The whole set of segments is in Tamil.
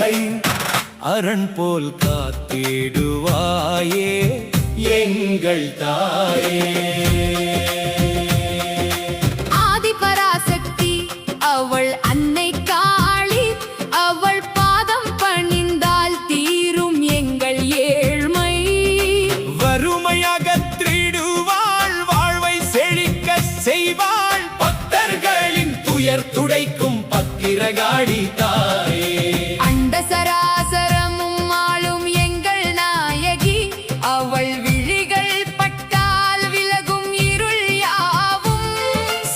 எங்களை அரண் போல் காத்திடுவாயே எங்கள் தாயே. ஆதிபராசக்தி அவள் அன்னை காளி, அவள் பாதம் பணிந்தால் தீரும் எங்கள் ஏழ்மை. வறுமை அகற்றிடுவாள், வாழ்வை செழிக்க செய்வாள், பக்தர்களின் துயர் துடைக்கும் பத்திரகாளி தாயே. அண்ட சராசரமும் ஆளும் எங்கள் நாயகி, அவள் விழிகள் பட்டால் விலகும் இருள் யாவும்.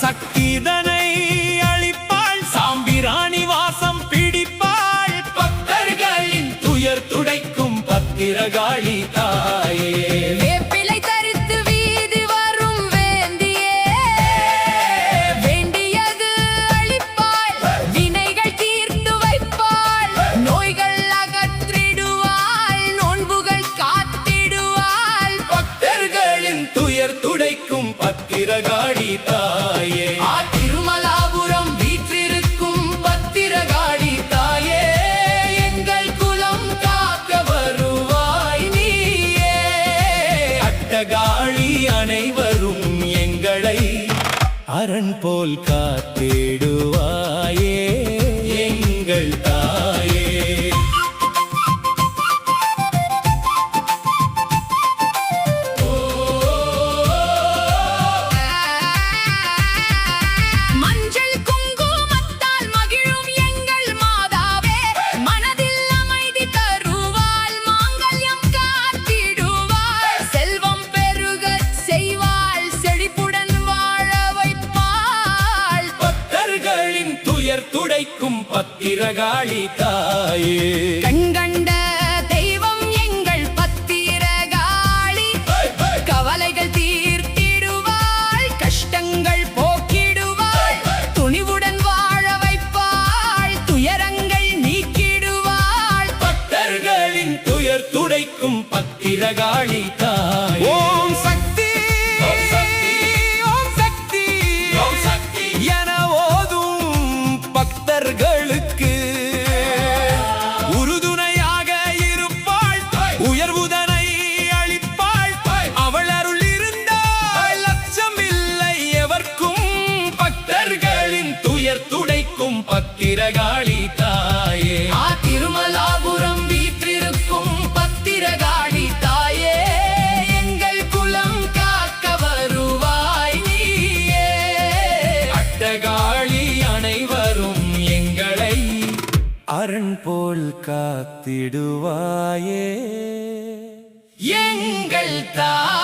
சக்திதனை அளிப்பாள், சாம்பிராணி வாசம் பிடிப்பாள், பக்தர்களின் துயர் துடைக்கும் பத்திரகாளி தாயே. வேப்பிலை தரித்து வீதி வரும் வேந்தியே, வேண்டியது அளிப்பாள், வினைகள் தீர்த்து வைப்பாள், நோய்கள் அகற்றிடுவாள், நோன்புகள் காத்திடுவாள், பக்தர்களின் துயர் துடைக்கும் பத்திரகாளி தாயே. திருமலாபுரம் வீற்றிருக்கும் பத்திரகாளி தாயே, எங்கள் குலம் காக்க வருவாய் நீயே. அட்டகாளி அனைவரும் எங்களை அரண் போல் காத்திடுவாயே எங்கள் தாயே. மஞ்சள் குங்குமத்தால் மகிழும் எங்கள் மாதாவே, மனதில் அமைதி தருவாள், மாங்கல்யம் காத்திடுவாள், செல்வம் பெருகச் செய்வாள், செழிப்புடன் வாழ வைப்பாள், பக்தர்களின் துயர் துடைக்கும் பத்திரகாளி தாயே. கண்கண்ட தெய்வம் எங்கள் பத்திரகாளி, கவலைகள் தீர்த்திடுவாள், கஷ்டங்கள் போக்கிடுவாள், துணிவுடன் வாழ வைப்பாள், துயரங்கள் நீக்கிடுவாள், பக்தர்களின் துயர் துடைக்கும் பத்திரகாளி தாயே. ஓம் சக்தி, ஓம் சக்தி, ஓம் சக்தி, ஓம் சக்தி என ஓதும் பக்தர்களுக்கு உறுதுணையாக இருப்பாள், உயர்வுதனை அளிப்பாள், அவள் அருள் இருந்தால் லட்சம் இல்லை எவர்க்கும், பக்தர்களின் துயர் துடைக்கும் பத்திரகாளி தாயே. திருமலாபுரம் வீற்றிருக்கும் பத்திரகாளி தாயே, எங்கள் குலம் காக்க வருவாய் நீயே. அட்டகாளி அனைவரும் எங்களை அரண் போல் காத்திடுவாயே எங்கள் தாயே.